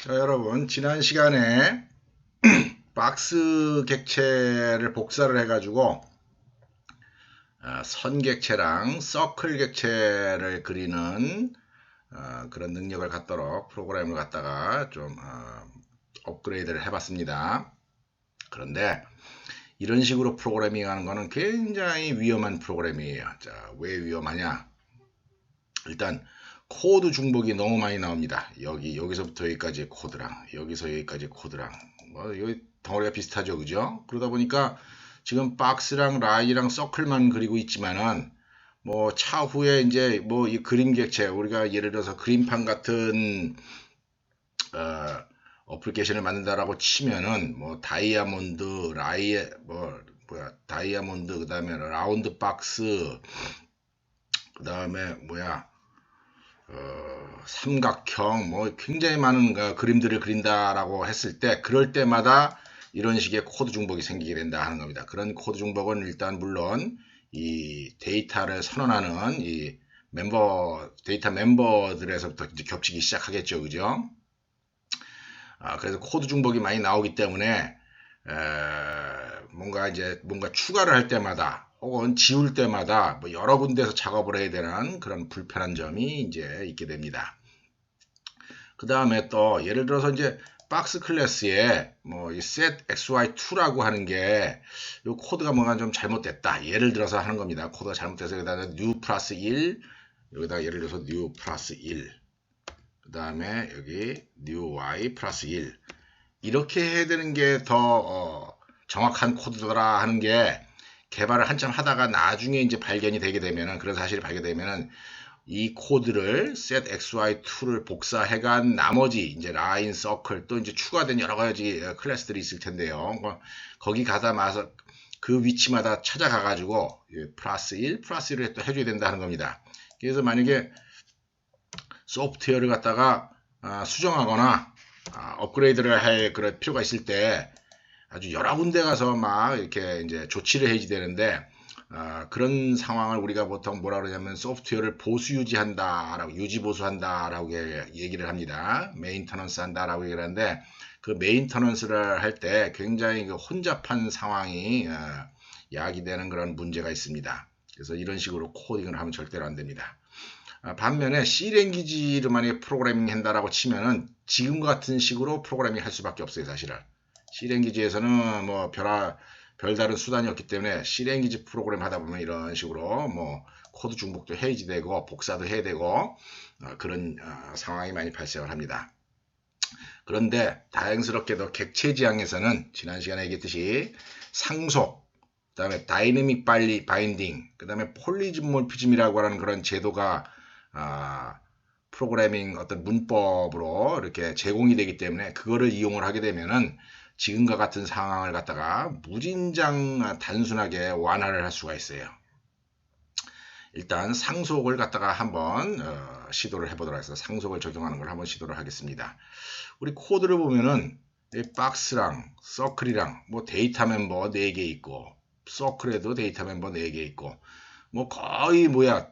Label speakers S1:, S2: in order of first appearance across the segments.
S1: 자, 여러분, 지난 시간에 박스 객체를 복사를 해가지고 선객체랑 서클 객체를 그리는 그런 능력을 갖도록 프로그램을 갖다가 좀 업그레이드를 해봤습니다. 그런데 이런 식으로 프로그래밍 하는 거는 굉장히 위험한 프로그램이에요. 자, 왜 위험하냐? 일단 코드 중복이 너무 많이 나옵니다. 여기서부터 여기까지 코드랑 여기서 여기까지 코드랑 뭐 여기 덩어리가 비슷하죠, 그죠? 그러다 보니까 지금 박스랑 라인이랑 서클만 그리고 있지만은 뭐 차후에 이제 뭐 이 그림 객체 우리가 예를 들어서 그림판 같은 어플리케이션을 만든다라고 치면은 뭐 다이아몬드 라이 뭐 뭐야 다이아몬드 그다음에 라운드 박스 그다음에 뭐야 삼각형 뭐 굉장히 많은 그림들을 그린다라고 했을 때 그럴 때마다 이런 식의 코드 중복이 생기게 된다 하는 겁니다. 그런 코드 중복은 일단 물론 이 데이터를 선언하는 이 데이터 멤버들에서부터 이제 겹치기 시작하겠죠, 그죠? 그래서 코드 중복이 많이 나오기 때문에 뭔가 추가를 할 때마다 혹은 지울 때마다 뭐 여러 군데에서 작업을 해야 되는 그런 불편한 점이 이제 있게 됩니다. 그 다음에 또 예를 들어서 이제 박스 클래스에 뭐 이 set xy2라고 하는 게 이 코드가 뭔가 좀 잘못됐다. 예를 들어서 하는 겁니다. 코드가 잘못돼서 여기다가 new 플러스 1 여기다가 예를 들어서 new 플러스 1 그 다음에 여기 new y 플러스 1 이렇게 해야 되는 게 더 정확한 코드더라 하는 게 개발을 한참 하다가 나중에 이제 발견이 되게 되면은 그런 사실이 발견되면은 이 코드를 set xy2를 복사해간 나머지 이제 라인, 서클 또 이제 추가된 여러 가지 클래스들이 있을 텐데요. 거기 가다 마서 그 위치마다 찾아가 가지고 플러스 1, 플러스 1을 또 해줘야 된다는 겁니다. 그래서 만약에 소프트웨어를 갖다가 수정하거나 업그레이드를 할 그럴 필요가 있을 때 아주 여러 군데 가서 막 이렇게 이제 조치를 해야지 되는데 그런 상황을 우리가 보통 뭐라 그러냐면 소프트웨어를 보수 유지한다라고 유지 보수한다라고 얘기를 합니다. 메인터넌스 한다라고 얘기를 하는데 그 메인터넌스를 할 때 굉장히 그 혼잡한 상황이 야기되는 그런 문제가 있습니다. 그래서 이런 식으로 코딩을 하면 절대로 안 됩니다. 반면에 C랭귀지를 만약에 프로그래밍 한다라고 치면은 지금과 같은 식으로 프로그래밍 할 수밖에 없어요, 사실은. C랭귀지에서는 뭐 별다른 수단이 없기 때문에 C랭귀지 프로그램 하다 보면 이런 식으로 뭐 코드 중복도 해야지 되고 복사도 해야 되고 그런 상황이 많이 발생을 합니다. 그런데 다행스럽게도 객체 지향에서는 지난 시간에 얘기했듯이 상속, 그 다음에 다이내믹 바인딩, 그 다음에 폴리즘모피즘이라고 하는 그런 제도가 프로그래밍 어떤 문법으로 이렇게 제공이 되기 때문에 그거를 이용을 하게 되면은 지금과 같은 상황을 갖다가 무진장 단순하게 완화를 할 수가 있어요. 일단 상속을 갖다가 한번 시도를 해보도록 하겠습니다. 상속을 적용하는 걸 한번 시도를 하겠습니다. 우리 코드를 보면은 박스랑 서클이랑 뭐 데이터 멤버 4개 있고 서클에도 데이터 멤버 4개 있고 뭐 거의 뭐야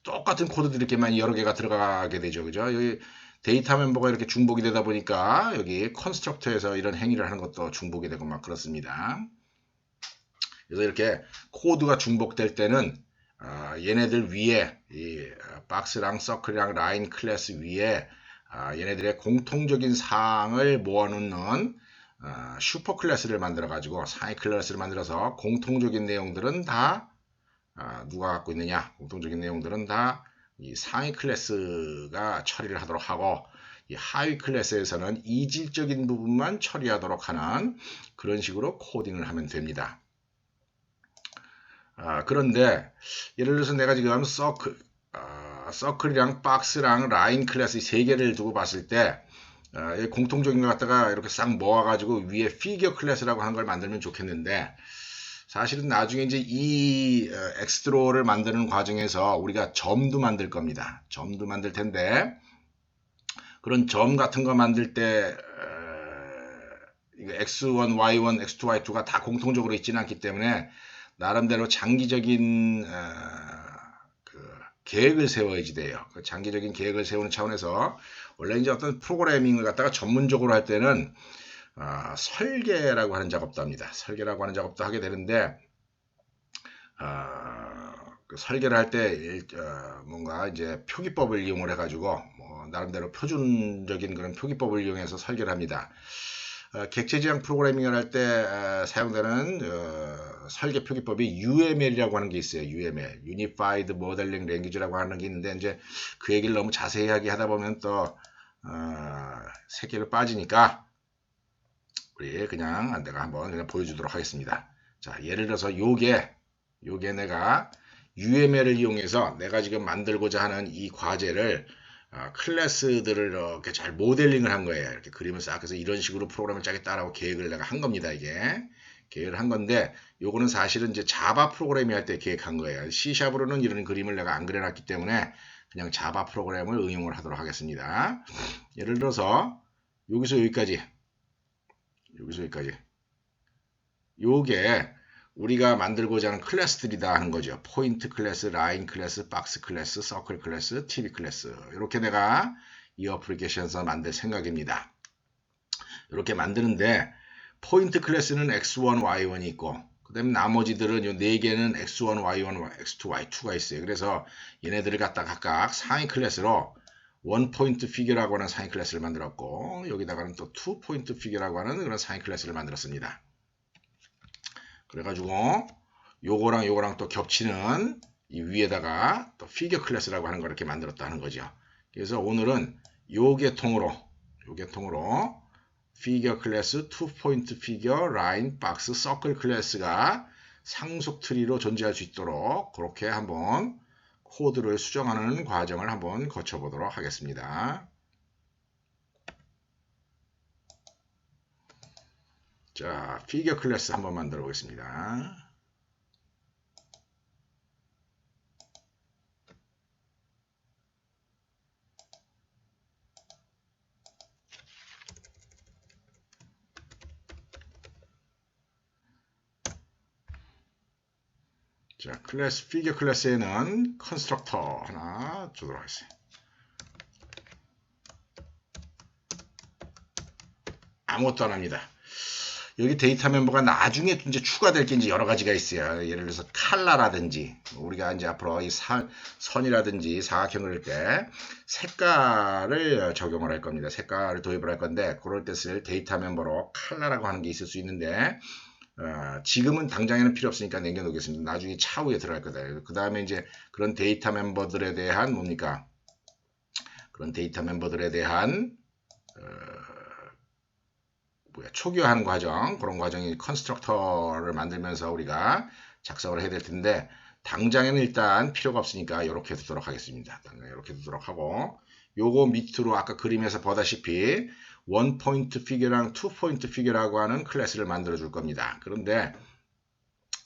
S1: 똑같은 코드들이 이렇게만 여러 개가 들어가게 되죠. 그죠? 여기 데이터 멤버가 이렇게 중복이 되다 보니까 여기 컨스트럭터에서 이런 행위를 하는 것도 중복이 되고 막 그렇습니다. 그래서 이렇게 코드가 중복될 때는 얘네들 위에 이 박스랑 서클이랑 라인 클래스 위에 얘네들의 공통적인 사항을 모아놓는 슈퍼 클래스를 만들어 가지고 상위 클래스를 만들어서 공통적인 내용들은 다 누가 갖고 있느냐 공통적인 내용들은 다 이 상위 클래스가 처리를 하도록 하고 이 하위 클래스에서는 이질적인 부분만 처리하도록 하는 그런 식으로 코딩을 하면 됩니다. 그런데 예를 들어서 내가 지금 서클이랑 박스랑 라인 클래스 3개를 두고 봤을 때 공통적인 것 갖다가 이렇게 싹 모아가지고 위에 피겨 클래스라고 하는 걸 만들면 좋겠는데 사실은 나중에 이제 이 엑스트로를 만드는 과정에서 우리가 점도 만들 겁니다. 점도 만들 텐데 그런 점 같은 거 만들 때 x1, y1, x2, y2가 다 공통적으로 있지는 않기 때문에 나름대로 장기적인 계획을 세워야지 돼요. 장기적인 계획을 세우는 차원에서 원래 이제 어떤 프로그래밍을 갖다가 전문적으로 할 때는 설계라고 하는 작업도 합니다. 설계라고 하는 작업도 하게 되는데 그 설계를 할 때 뭔가 이제 표기법을 이용을 해가지고 뭐 나름대로 표준적인 그런 표기법을 이용해서 설계를 합니다. 객체지향 프로그래밍을 할 때 사용되는 설계 표기법이 UML이라고 하는 게 있어요. UML, Unified Modeling Language라고 하는 게 있는데 이제 그 얘기를 너무 자세하게 하다 보면 또 새끼를 빠지니까 우리 그냥 내가 한번 그냥 보여주도록 하겠습니다. 자, 예를 들어서 요게 내가 UML을 이용해서 내가 지금 만들고자 하는 이 과제를 클래스들을 이렇게 잘 모델링을 한 거예요. 이렇게 그림을 싹 해서 이런 식으로 프로그램을 짜겠다라고 계획을 내가 한 겁니다. 이게 계획을 한 건데 요거는 사실은 이제 자바 프로그래밍 할 때 계획한 거예요. C샵으로는 이런 그림을 내가 안 그려놨기 때문에 그냥 자바 프로그램을 응용을 하도록 하겠습니다. 예를 들어서 여기서 여기까지 요게 우리가 만들고자 하는 클래스들이다 하는 거죠. 포인트 클래스, 라인 클래스, 박스 클래스, 서클 클래스, TV 클래스. 이렇게 내가 이 어플리케이션에서 만들 생각입니다. 이렇게 만드는데 포인트 클래스는 x1, y1이 있고 그 다음에 나머지들은 요 4개는 x1, y1, x2, y2가 있어요. 그래서 얘네들을 갖다 각각 상위 클래스로 원 포인트 피규어라고 하는 상위 클래스를 만들었고 여기다가는 또 투 포인트 피규어라고 하는 그런 상위 클래스를 만들었습니다. 그래가지고 요거랑 또 겹치는 이 위에다가 또 피규어 클래스라고 하는 걸 이렇게 만들었다는 거죠. 그래서 오늘은 요 계통으로 피규어 클래스, 투 포인트 피규어, 라인, 박스, 서클 클래스가 상속 트리로 존재할 수 있도록 그렇게 한번 코드를 수정하는 과정을 한번 거쳐보도록 하겠습니다. 자, 피규어 클래스 한번 만들어 보겠습니다. 자, 피규어 클래스에는 컨스트럭터 하나 주도록 하겠습니다. 아무것도 안 합니다. 여기 데이터 멤버가 나중에 이제 추가될 게 이제 여러 가지가 있어요. 예를 들어서 칼라라든지 우리가 이제 앞으로 이 선이라든지 사각형 그릴 때 색깔을 적용을 할 겁니다. 색깔을 도입을 할 건데 그럴 때 쓸 데이터 멤버로 칼라라고 하는 게 있을 수 있는데 지금은 당장에는 필요 없으니까 남겨놓겠습니다. 나중에 차후에 들어갈 거다. 그 다음에 이제 그런 데이터 멤버들에 대한 뭡니까? 그런 데이터 멤버들에 대한 초기화하는 과정, 그런 과정이 컨스트럭터를 만들면서 우리가 작성을 해야 될 텐데 당장에는 일단 필요가 없으니까 이렇게 두도록 하겠습니다. 이렇게 두도록 하고 요거 밑으로 아까 그림에서 보다시피 원 포인트 피규어랑 투 포인트 피규어라고 하는 클래스를 만들어 줄 겁니다. 그런데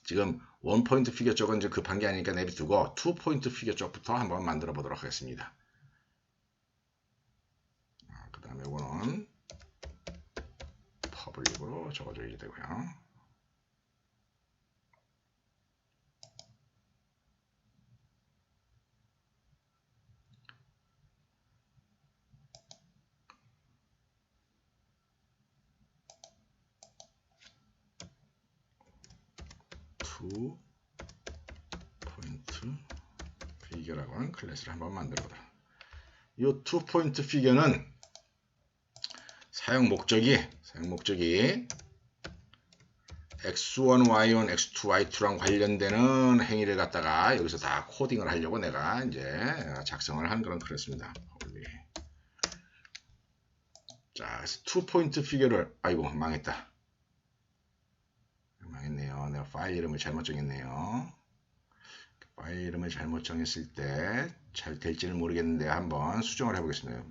S1: 지금 원 포인트 피규어 쪽은 좀 급한 게 아니니까 내비두고 투 포인트 피규어 쪽부터 한번 만들어 보도록 하겠습니다. 그 다음에 요거는 퍼블릭으로 적어줘야 되고요. 투 포인트 피규어라고 하는 클래스를 한번 만들어 보도록. 이 투 포인트 피규어는 사용 목적이 x1, y1, x2, y2랑 관련되는 행위를 갖다가 여기서 다 코딩을 하려고 내가 이제 작성을 한 그런 클래스입니다. 자, 투 포인트 피규어를 아이고 망했다. 망했네요. 내가 파일 이름을 잘못 정했네요. 파일 이름을 잘못 정했을 때 잘 될지는 모르겠는데 한번 수정을 해보겠습니다.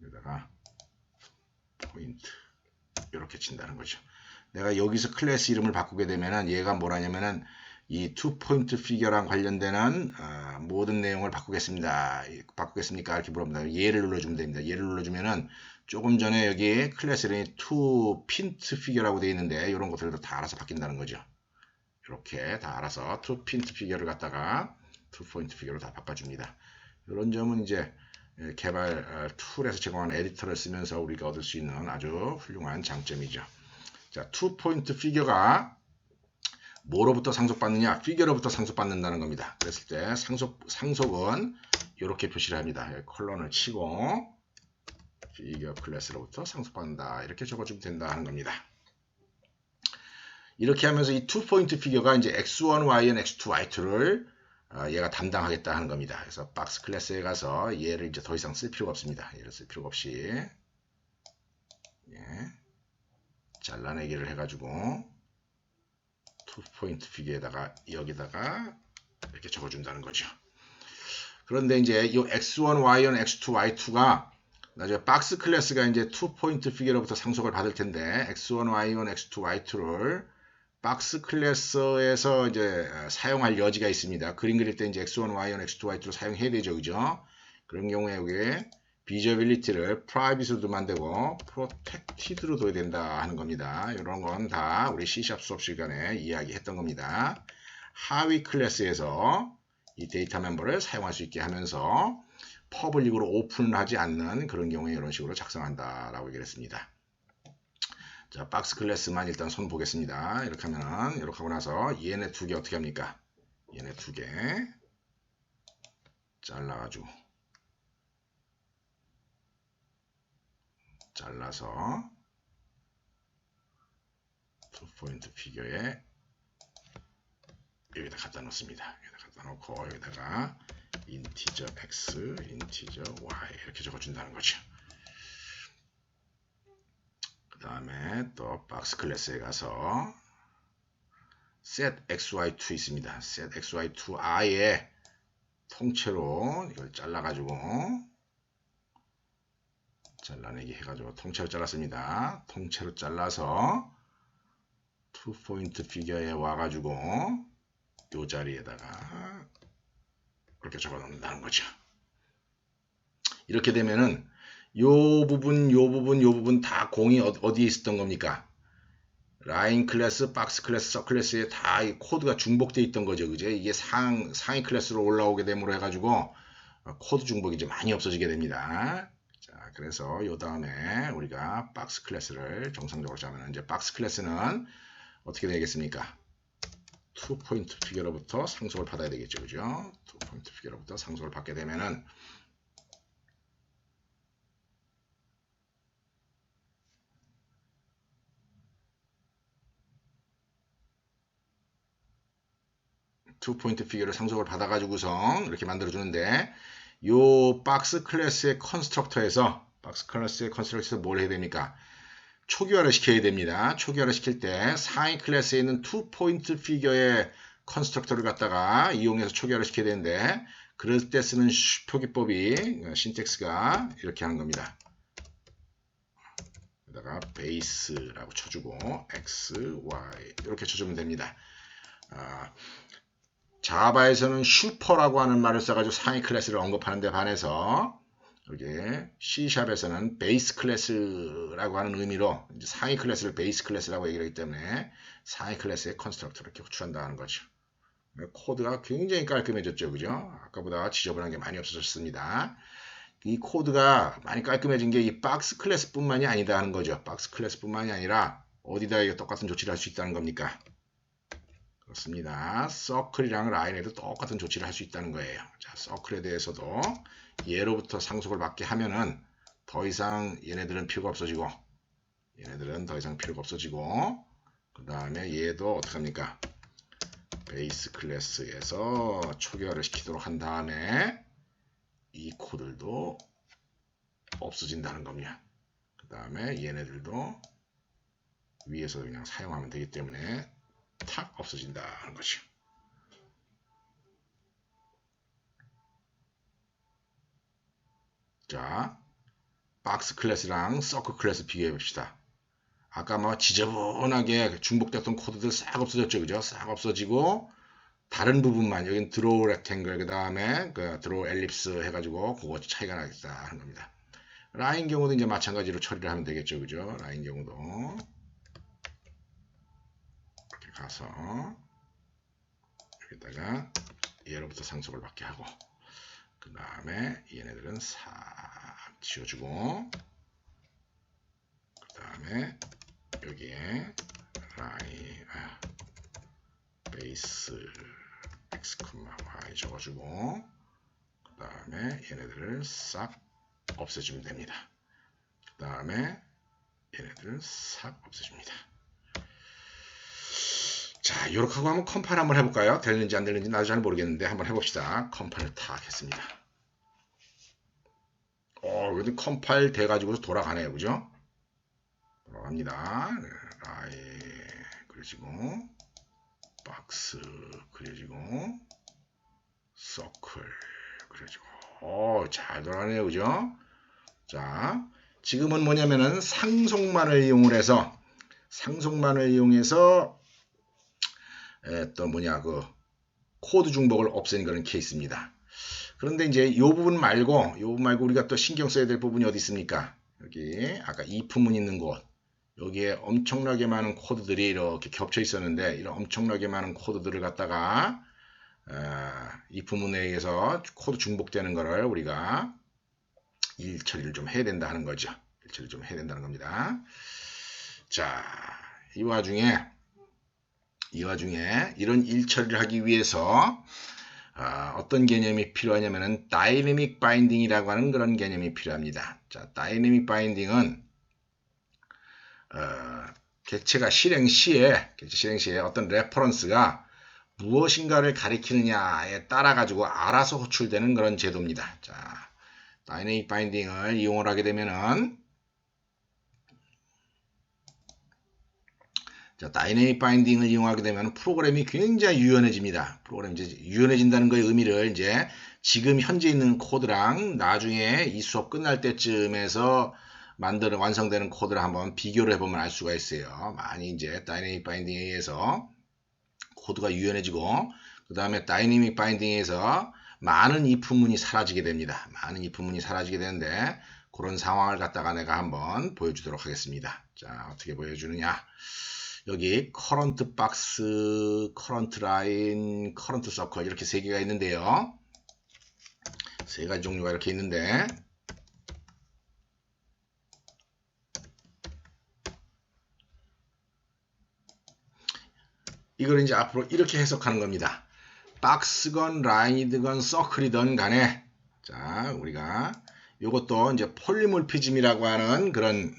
S1: 여기다가 포인트 이렇게 친다는 거죠. 내가 여기서 클래스 이름을 바꾸게 되면은 얘가 뭐라냐면은 이 투 포인트 피규어랑 관련되는 모든 내용을 바꾸겠습니다. 바꾸겠습니까? 이렇게 물어봅니다. 얘를 눌러주면 됩니다. 얘를 눌러주면은 조금 전에 여기 클래스 이름이 투 핀트 피규어라고 되어 있는데 이런 것들도 다 알아서 바뀐다는 거죠. 이렇게 다 알아서 투 핀트 피규어를 갖다가 2포인트 피규어로 다 바꿔줍니다. 이런 점은 이제 개발 툴에서 제공한 에디터를 쓰면서 우리가 얻을 수 있는 아주 훌륭한 장점이죠. 자, 2포인트 피규어가 뭐로부터 상속받느냐? 피규어로부터 상속받는다는 겁니다. 그랬을 때 상속은 이렇게 표시를 합니다. 컬런을 치고 피규어 클래스로부터 상속받는다. 이렇게 적어주면 된다 하는 겁니다. 이렇게 하면서 이 2포인트 피규어가 이제 x1, y1, x2, y2를 얘가 담당하겠다 하는 겁니다. 그래서 박스 클래스에 가서 얘를 이제 더 이상 쓸 필요가 없습니다. 얘를 쓸 필요가 없이 잘라내기를 해가지고 2포인트 피규어에다가 여기다가 이렇게 적어준다는 거죠. 그런데 이제 이 x1, y1, x2, y2가 나중에 박스 클래스가 이제 2포인트 피규어로부터 상속을 받을 텐데 x1, y1, x2, y2를 박스 클래스에서 이제 사용할 여지가 있습니다. 그림 그릴 때 이제 x1, y1, x2, y2를 사용해야 되죠, 그죠? 그런 경우에 여기 비저빌리티를 프라이빗으로도 만들고 프로텍티드로 둬야 된다 하는 겁니다. 이런 건 다 우리 C# 수업 시간에 이야기했던 겁니다. 하위 클래스에서 이 데이터 멤버를 사용할 수 있게 하면서 퍼블릭으로 오픈하지 않는 그런 경우에 이런 식으로 작성한다라고 얘기를 했습니다. 자, 박스 클래스만 일단 손 보겠습니다. 이렇게 하면은 이렇게 하고 나서 얘네 두 개 어떻게 합니까? 얘네 두 개 잘라가지고 잘라서 2포인트 피규어에 여기다 갖다 놓습니다. 여기다 갖다 놓고 여기다가 인티저 x, 인티저 y 이렇게 적어준다는 거죠. 그 다음에 또 박스 클래스에 가서 set xy2 있습니다. set xy2 아예 통째로 이걸 잘라가지고 잘라내기 해가지고 통째로 잘랐습니다. 통째로 잘라서 2포인트 피규어에 와가지고 이 자리에다가 이렇게 적어 놓는다는 거죠. 이렇게 되면은 요 부분 다 공이 어디에 있었던 겁니까? 라인 클래스, 박스 클래스, 서 클래스에 다 코드가 중복되어 있던 거죠. 그죠? 이게 상위 클래스로 올라오게 됨으로 해가지고 코드 중복이 이제 많이 없어지게 됩니다. 자, 그래서 요 다음에 우리가 박스 클래스를 정상적으로 짜면 이제 박스 클래스는 어떻게 되겠습니까? 2포인트 피규어로부터 상속을 받아야 되겠죠. 그죠? 2포인트 피규어로부터 상속을 받게 되면은 2포인트 피규어를 상속을 받아가지고서 이렇게 만들어주는데 요 박스 클래스의 컨스트럭터에서 뭘 해야 됩니까? 초기화를 시켜야 됩니다. 초기화를 시킬 때 상위 클래스에 있는 2포인트 피규어의 컨스트럭터를 갖다가 이용해서 초기화를 시켜야 되는데 그럴 때 쓰는 표기법이 신텍스가 이렇게 하는 겁니다. 여기다가 베이스라고 쳐주고 x, y 이렇게 쳐주면 됩니다. 자바에서는 슈퍼라고 하는 말을 써가지고 상위 클래스를 언급하는 데 반해서 여기 C샵에서는 베이스 클래스라고 하는 의미로 이제 상위 클래스를 베이스 클래스라고 얘기를 하기 때문에 상위 클래스의 컨스트럭터를 이렇게 호출한다는 거죠. 코드가 굉장히 깔끔해졌죠. 그죠? 아까보다 지저분한 게 많이 없어졌습니다. 이 코드가 많이 깔끔해진 게 이 박스 클래스 뿐만이 아니다 하는 거죠. 박스 클래스 뿐만이 아니라 어디다 이게 똑같은 조치를 할 수 있다는 겁니까? 그렇습니다. 서클이랑 라인에도 똑같은 조치를 할 수 있다는 거예요. 자, 서클에 대해서도 얘로부터 상속을 받게 하면은 더 이상 얘네들은 필요가 없어지고 그 다음에 얘도 어떻게 합니까? 베이스 클래스에서 초기화를 시키도록 한 다음에 이 코드들도 없어진다는 겁니다. 그 다음에 얘네들도 위에서 그냥 사용하면 되기 때문에 탁 없어진다 하는 거죠. 자, 박스 클래스랑 서클 클래스 비교해 봅시다. 아까 뭐 지저분하게 중복됐던 코드들 싹 없어졌죠. 그죠? 싹 없어지고 다른 부분만 여기는 드로우 렉탱글 그 다음에 그 드로우 엘립스 해가지고 그거 차이가 나겠다 하는 겁니다. 라인 경우도 이제 마찬가지로 처리를 하면 되겠죠. 그죠? 라인 경우도 이렇게 가서 여기다가 얘로부터 상속을 받게 하고, 그 다음에 얘네들은 싹 지워주고, 그 다음에 여기에 베이스 x, y 적어주고, 그 다음에 얘네들을 싹 없애주면 됩니다. 그 다음에 얘네들을 싹 없애줍니다. 자, 이렇게 하고 한번 컴파일 한번 해볼까요? 되는지 안 되는지 나도 잘 모르겠는데 한번 해봅시다. 컴파일 탁 했습니다. 그래도 컴파일 돼가지고 돌아가네요. 그죠? 돌아갑니다. 라이 그려지고, 박스 그려지고, 서클 그려지고, 잘 돌아가네요. 그죠? 자, 지금은 뭐냐면은 상속만을 이용해서 또 그 코드 중복을 없앤 그런 케이스입니다. 그런데 이제 이 부분 말고 우리가 또 신경 써야 될 부분이 어디 있습니까? 여기 아까 if문 있는 곳, 여기에 엄청나게 많은 코드들이 이렇게 겹쳐 있었는데, 이런 엄청나게 많은 코드들을 갖다가 if문에 의해서 코드 중복되는 거를 우리가 일 처리를 좀 해야 된다 하는 거죠. 일 처리 좀 해야 된다는 겁니다. 자, 이 와중에 이런 일 처리를 하기 위해서 어떤 개념이 필요하냐면은 다이내믹 바인딩이라고 하는 그런 개념이 필요합니다. 자, 다이내믹 바인딩은 객체가 실행 시에 어떤 레퍼런스가 무엇인가를 가리키느냐에 따라 가지고 알아서 호출되는 그런 제도입니다. 자, 다이내믹 바인딩을 이용을 하게 되면은, 다이내믹 바인딩을 이용하게 되면 프로그램이 굉장히 유연해집니다. 프로그램이 이제 유연해진다는 거의 의미를 이제 지금 현재 있는 코드랑 나중에 이 수업 끝날 때쯤에서 완성되는 코드를 한번 비교를 해보면 알 수가 있어요. 많이 이제 다이내믹 바인딩에 의해서 코드가 유연해지고, 그 다음에 다이내믹 바인딩에 의해서 많은 if문이 사라지게 됩니다. 많은 if문이 사라지게 되는데, 그런 상황을 갖다가 내가 한번 보여주도록 하겠습니다. 자, 어떻게 보여주느냐. 여기 current box, current line, current circle 이렇게 세 개가 있는데요. 세 가지 종류가 이렇게 있는데, 이걸 이제 앞으로 이렇게 해석하는 겁니다. 박스건 라인이든 서클이든 간에, 자, 우리가 요것도 이제 폴리몰피즘이라고 하는 그런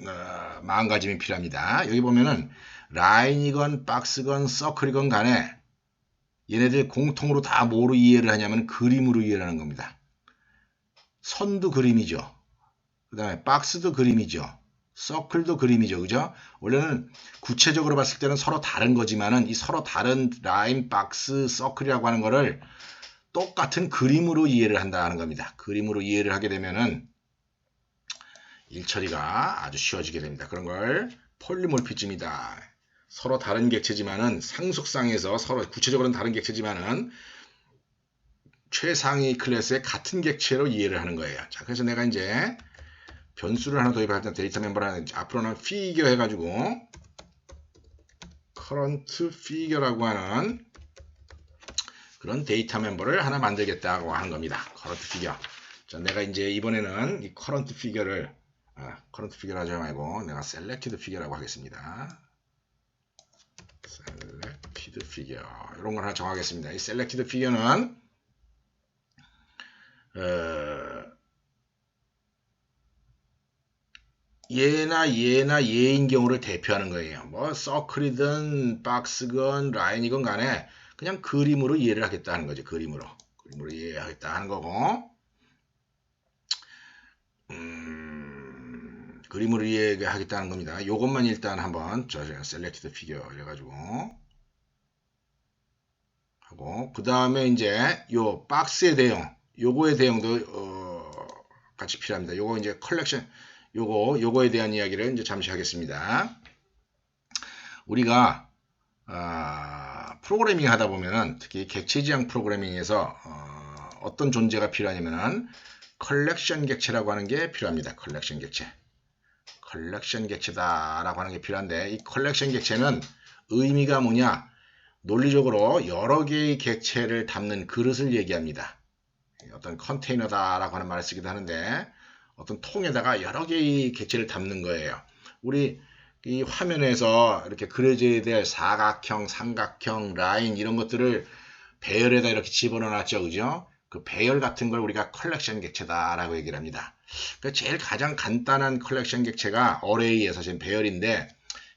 S1: 마음가짐이 필요합니다. 여기 보면은 라인이건 박스건 서클이건 간에 얘네들 공통으로 다 뭐로 이해를 하냐면 그림으로 이해를 하는 겁니다. 선도 그림이죠. 그 다음에 박스도 그림이죠. 서클도 그림이죠. 그죠? 원래는 구체적으로 봤을 때는 서로 다른 거지만은 이 서로 다른 라인, 박스, 서클이라고 하는 거를 똑같은 그림으로 이해를 한다는 겁니다. 그림으로 이해를 하게 되면은 일처리가 아주 쉬워지게 됩니다. 그런 걸 폴리몰피즘이다. 서로 다른 객체지만은 상속상에서 서로 구체적으로는 다른 객체지만은 최상위 클래스의 같은 객체로 이해를 하는 거예요. 자, 그래서 내가 이제 변수를 하나 도입할 때 데이터 멤버를 하나, 앞으로는 피겨 해가지고 current figure라고 하는 그런 데이터 멤버를 하나 만들겠다고 하는 겁니다. current figure. 자, 내가 이제 이번에는 이 current figure를 current figure 하지 말고 내가 selected figure라고 하겠습니다. selected figure 이런 걸 하나 정하겠습니다. 이 selected figure는 얘나 얘인 경우를 대표하는 거예요. 뭐 서클이든 박스건 라인이건 간에 그냥 그림으로 이해를 하겠다는 거죠. 그림으로 이해하겠다 하는 거고, 그림으로 이해하겠다는 겁니다. 요것만 일단 한번 제가 selected figure 해가지고 하고, 그 다음에 이제 요 박스의 대형, 요거의 대형도 같이 필요합니다. 요거 이제 컬렉션, 요거에 대한 이야기를 이제 잠시 하겠습니다. 우리가 프로그래밍 하다 보면은 특히 객체 지향 프로그래밍에서 어떤 존재가 필요하냐면은 컬렉션 객체라고 하는 게 필요합니다. 컬렉션 객체다라고 하는 게 필요한데, 이 컬렉션 객체는 의미가 뭐냐? 논리적으로 여러 개의 객체를 담는 그릇을 얘기합니다. 어떤 컨테이너다라고 하는 말을 쓰기도 하는데 어떤 통에다가 여러 개의 객체를 담는 거예요. 우리 이 화면에서 이렇게 그려져야 될 사각형, 삼각형, 라인 이런 것들을 배열에다 이렇게 집어넣어 놨죠. 그죠? 그 배열 같은 걸 우리가 컬렉션 객체다라고 얘기를 합니다. 그러니까 제일 가장 간단한 컬렉션 객체가 어레이의 사실 배열인데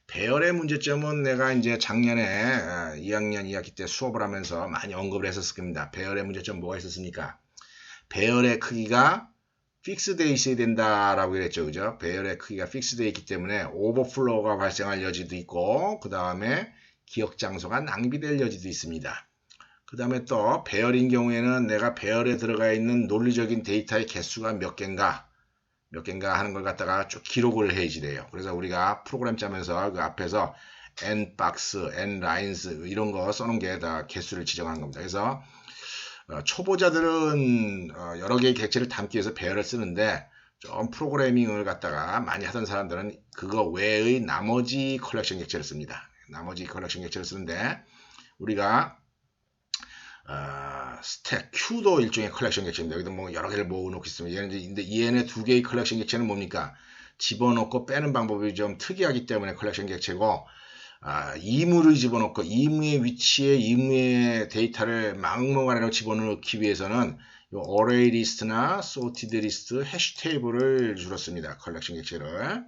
S1: 배열의 문제점은 내가 이제 작년에 2학년 2학기 때 수업을 하면서 많이 언급을 했었을 겁니다. 배열의 문제점 뭐가 있었습니까? 배열의 크기가 픽스되어 있어야 된다라고 그랬죠. 그죠? 배열의 크기가 픽스되어 있기 때문에 오버플로우가 발생할 여지도 있고 그 다음에 기억 장소가 낭비될 여지도 있습니다. 그 다음에 또 배열인 경우에는 내가 배열에 들어가 있는 논리적인 데이터의 개수가 몇 개인가 하는 걸 갖다가 쭉 기록을 해야지 돼요. 그래서 우리가 프로그램 짜면서 그 앞에서 n 박스, n 라인스 이런 거 써놓은 게 다 개수를 지정하는 겁니다. 그래서 초보자들은 여러 개의 객체를 담기 위해서 배열을 쓰는데 좀 프로그래밍을 갖다가 많이 하던 사람들은 그거 외의 나머지 컬렉션 객체를 씁니다. 나머지 컬렉션 객체를 쓰는데 우리가 스택, Q도 일종의 컬렉션 객체입니다. 여기도 뭐 여러 개를 모아놓고 있습니다. 얘네 두 개의 컬렉션 객체는 뭡니까? 집어넣고 빼는 방법이 좀 특이하기 때문에 컬렉션 객체고, 이무를 집어넣고 이무의 위치에 이무의 데이터를 막무가내로 집어넣기 위해서는 요 어레이 리스트나 소티드 리스트, 해시 테이블을 주로 씁니다. 컬렉션 객체를.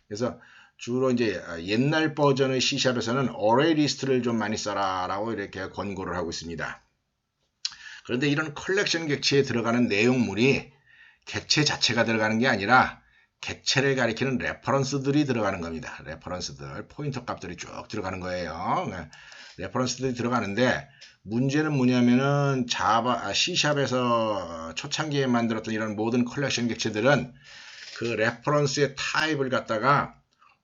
S1: 그래서 주로 이제 옛날 버전의 C샵에서는 어레이 리스트를 좀 많이 써라라고 이렇게 권고를 하고 있습니다. 그런데 이런 컬렉션 객체에 들어가는 내용물이 객체 자체가 들어가는 게 아니라 객체를 가리키는 레퍼런스들이 들어가는 겁니다. 레퍼런스들, 포인터 값들이 쭉 들어가는 거예요. 레퍼런스들이 들어가는데 문제는 뭐냐면은 C샵에서 초창기에 만들었던 이런 모든 컬렉션 객체들은 그 레퍼런스의 타입을 갖다가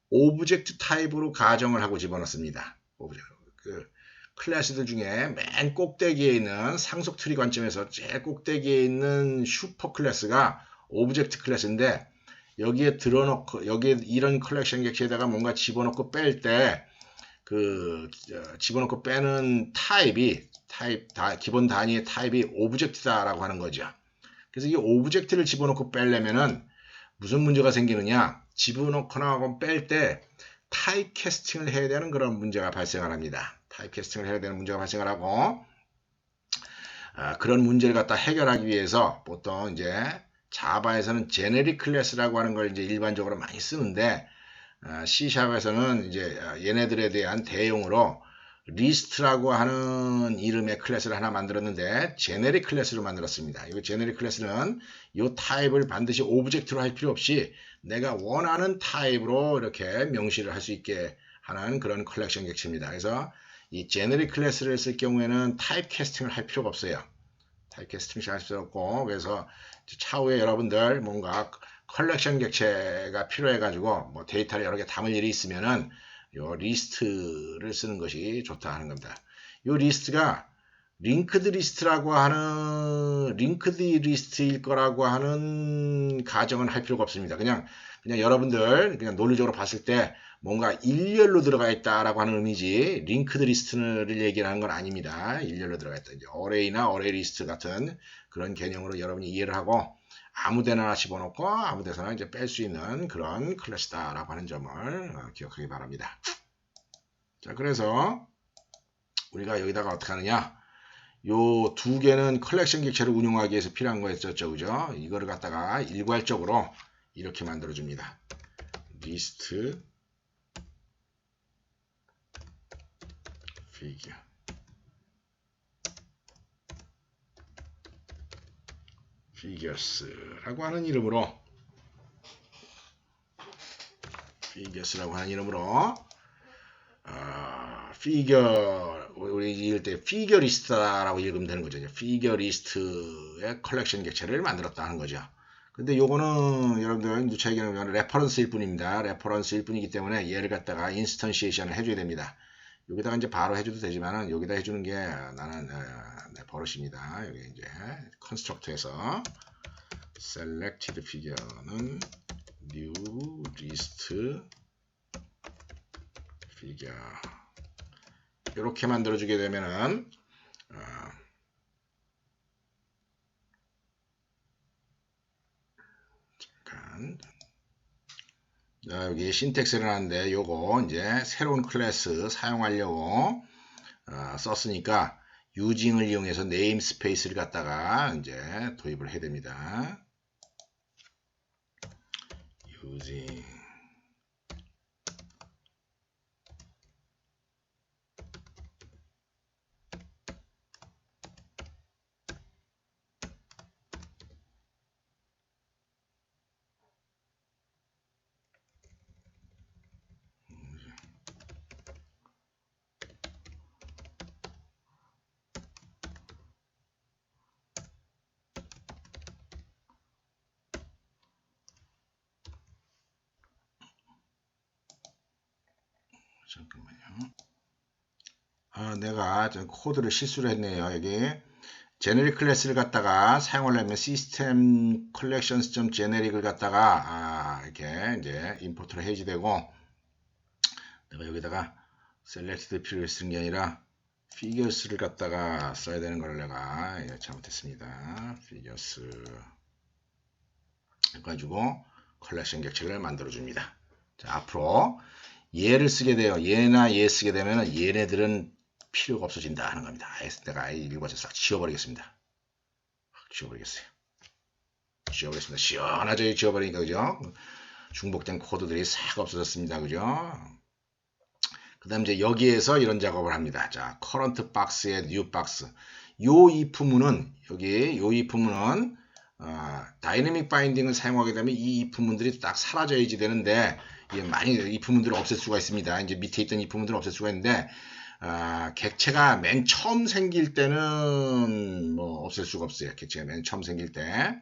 S1: 오브젝트 타입으로 가정을 하고 집어넣습니다. 그 클래스들 중에 맨 꼭대기에 있는 상속 트리 관점에서 제일 꼭대기에 있는 슈퍼 클래스가 오브젝트 클래스인데 여기에 여기에 이런 컬렉션 객체에다가 뭔가 집어넣고 뺄 때 그 집어넣고 빼는 기본 단위의 타입이 오브젝트다라고 하는 거죠. 그래서 이 오브젝트를 집어넣고 빼려면은 무슨 문제가 생기느냐? 집어넣거나 뺄 때 타입 캐스팅을 해야 되는 그런 문제가 발생을 합니다. 타입 캐스팅을 해야 되는 문제가 발생을 하고 그런 문제를 갖다 해결하기 위해서 보통 이제 자바에서는 제네릭 클래스라고 하는 걸 이제 일반적으로 많이 쓰는데 C샵에서는 이제 얘네들에 대한 대용으로 리스트라고 하는 이름의 클래스를 하나 만들었는데 제네릭 클래스를 만들었습니다. 이 제네릭 클래스는 이 타입을 반드시 오브젝트로 할 필요 없이 내가 원하는 타입으로 이렇게 명시를 할 수 있게 하는 그런 컬렉션 객체입니다. 그래서 이 제네릭 클래스를 쓸 경우에는 타입 캐스팅을 할 필요가 없어요. 타입 캐스팅을 할 필요 없고 그래서 차후에 여러분들 뭔가 컬렉션 객체가 필요해가지고 뭐 데이터를 여러 개 담을 일이 있으면은 요 리스트를 쓰는 것이 좋다 하는 겁니다. 요 리스트가 링크드 리스트일 거라고 하는 가정은 할 필요가 없습니다. 그냥 여러분들 그냥 논리적으로 봤을 때 뭔가 일렬로 들어가 있다라고 하는 의미지 링크드 리스트를 얘기하는 건 아닙니다. 일렬로 들어가 있다. 이제 어레이나 어레이 리스트 같은 그런 개념으로 여러분이 이해를 하고 아무데나 집어넣고 아무데서나 이제 뺄 수 있는 그런 클래스다라고 하는 점을 기억하기 바랍니다. 자, 그래서 우리가 여기다가 어떻게 하느냐? 요 두 개는 컬렉션 객체를 운용하기 위해서 필요한 거였죠, 그죠? 이거를 갖다가 일괄적으로 이렇게 만들어 줍니다. 리스트 피겨 피겨스라고 하는 이름으로 피겨 우리 읽을 때 피겨 리스트라고 읽으면 되는 거죠. 피겨 리스트의 컬렉션 객체를 만들었다 하는 거죠. 근데 요거는 여러분들 누차 얘기하면 레퍼런스일 뿐입니다. 레퍼런스일 뿐이기 때문에 얘를 갖다가 인스턴시에이션을 해줘야 됩니다. 여기다가 이제 바로 해줘도 되지만은 여기다 해주는 게 나는 내 버릇입니다. 여기 이제 컨스트럭터에서 selected figure는 new list figure 이렇게 만들어주게 되면은 잠깐. 자, 여기 신텍스를 하는데 요거 이제 새로운 클래스 사용하려고 썼으니까 유징을 이용해서 네임스페이스를 갖다가 이제 도입을 해야 됩니다. 유징 잠깐만요. 내가 코드를 실수를 했네요. 여기 제네릭 클래스를 갖다가 사용하려면 시스템 collections.generic을 갖다가 이렇게 이제 임포트를 해야지 되고, 내가 여기다가 selected 필요를 쓰는 게 아니라 figures를 갖다가 써야 되는 걸 내가 잘못했습니다. figures 해가지고 컬렉션 객체를 만들어 줍니다. 자, 앞으로 얘를 쓰게 돼요. 얘나 얘 쓰게 되면 얘네들은 필요가 없어진다 하는 겁니다. 내가 읽어서 싹 지워버리겠습니다. 지워버리겠어요. 지워버렸습니다. 시원하죠? 지워버리니까, 그죠? 중복된 코드들이 싹 없어졌습니다. 그죠? 그 다음 이제 여기에서 이런 작업을 합니다. 자, current box에 new box. 요 if문은, 여기 요 if문은, 다이내믹 바인딩을 사용하게 되면 이 if문들이 딱 사라져야지 되는데, 많이 if문들을 없앨 수가 있습니다. 이제 밑에 있던 if문들을 없앨 수가 있는데, 객체가 맨 처음 생길 때는 뭐 없앨 수가 없어요. 객체가 맨 처음 생길 때는